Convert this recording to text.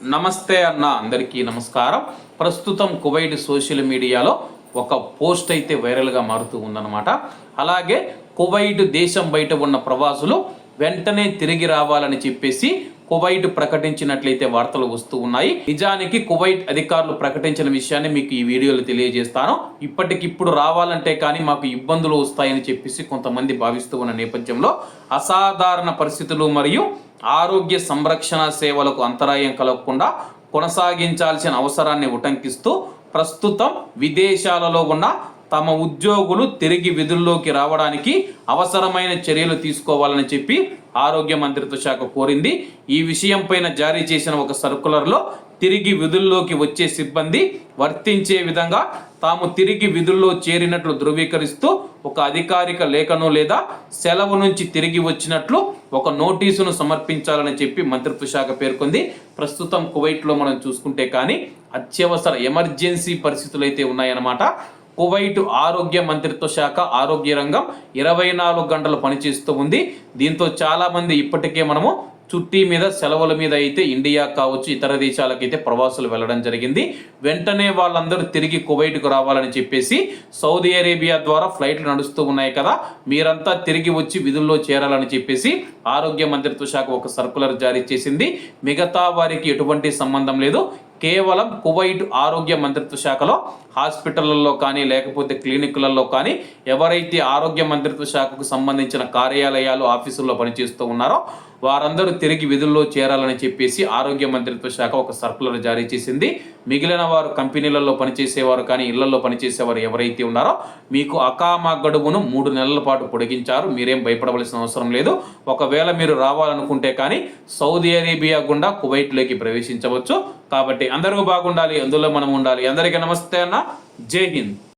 నమస్తే అన్న, అందరికీ నమస్కారం. ప్రస్తుతం కువైట్ సోషల్ మీడియాలో ఒక పోస్ట్ అయితే వైరల్గా మారుతూ ఉందన్నమాట. అలాగే కువైట్ దేశం బయట ఉన్న ప్రవాసులు వెంటనే తిరిగి రావాలని చెప్పేసి కువైట్ ప్రకటించినట్లయితే వార్తలు వస్తూ ఉన్నాయి. నిజానికి కువైట్ అధికారులు ప్రకటించిన విషయాన్ని మీకు ఈ వీడియోలో తెలియజేస్తాను. ఇప్పటికిప్పుడు రావాలంటే కానీ మాకు ఇబ్బందులు వస్తాయని చెప్పేసి కొంతమంది భావిస్తూ ఉన్న నేపథ్యంలో అసాధారణ పరిస్థితులు మరియు ఆరోగ్య సంరక్షణ సేవలకు అంతరాయం కలగకుండా కొనసాగించాల్సిన అవసరాన్ని ఉటంకిస్తూ ప్రస్తుతం విదేశాలలో ఉన్న తమ ఉద్యోగులు తిరిగి విధుల్లోకి రావడానికి అవసరమైన చర్యలు తీసుకోవాలని చెప్పి ఆరోగ్య మంత్రిత్వ శాఖ కోరింది. ఈ విషయం పైన జారీ చేసిన ఒక సర్కులర్లో తిరిగి విధుల్లోకి వచ్చే సిబ్బంది వర్తించే విధంగా తాము తిరిగి విధుల్లో చేరినట్లు ధృవీకరిస్తూ ఒక అధికారిక లేఖను లేదా సెలవు నుంచి తిరిగి వచ్చినట్లు ఒక నోటీసును సమర్పించాలని చెప్పి మంత్రిత్వ శాఖ పేర్కొంది. ప్రస్తుతం కువైట్లో మనం చూసుకుంటే కానీ అత్యవసర ఎమర్జెన్సీ పరిస్థితులు అయితే ఉన్నాయన్నమాట. కువైట్ ఆరోగ్య మంత్రిత్వ శాఖ ఆరోగ్య రంగం 24 గంటలు పనిచేస్తూ ఉంది. దీంతో చాలామంది ఇప్పటికే మనము చుట్టి మీద సెలవుల మీద అయితే ఇండియా కావచ్చు ఇతర దేశాలకైతే ప్రవాసులు వెళ్ళడం జరిగింది. వెంటనే వాళ్ళందరూ తిరిగి కువైట్కు రావాలని చెప్పేసి సౌదీ అరేబియా ద్వారా ఫ్లైట్లు నడుస్తూ ఉన్నాయి కదా, మీరంతా తిరిగి వచ్చి విధుల్లో చేరాలని చెప్పేసి ఆరోగ్య మంత్రిత్వ శాఖ ఒక సర్కులర్ జారీ చేసింది. మిగతా వారికి ఎటువంటి సంబంధం లేదు. కేవలం కువైట్ ఆరోగ్య మంత్రిత్వ శాఖలో హాస్పిటళ్లలో కానీ లేకపోతే క్లినిక్లలో కానీ ఎవరైతే ఆరోగ్య మంత్రిత్వ శాఖకు సంబంధించిన కార్యాలయాలు ఆఫీసుల్లో పనిచేస్తూ ఉన్నారో వారందరూ తిరిగి విధుల్లో చేరాలని చెప్పేసి ఆరోగ్య మంత్రిత్వ శాఖ ఒక సర్కులర్ జారీ చేసింది. మిగిలిన వారు కంపెనీలలో పనిచేసేవారు కానీ ఇళ్లలో పనిచేసేవారు ఎవరైతే ఉన్నారో మీకు అకామా గడువును 3 నెలల పాటు పొడిగించారు. మీరేం భయపడవలసిన అవసరం లేదు. ఒకవేళ మీరు రావాలనుకుంటే కానీ సౌదీ అరేబియా గుండా కువైట్లోకి ప్రవేశించవచ్చు. కాబట్టి అందరూ బాగుండాలి, అందులో మనం ఉండాలి. అందరికీ నమస్తే అన్న, జై హింద్.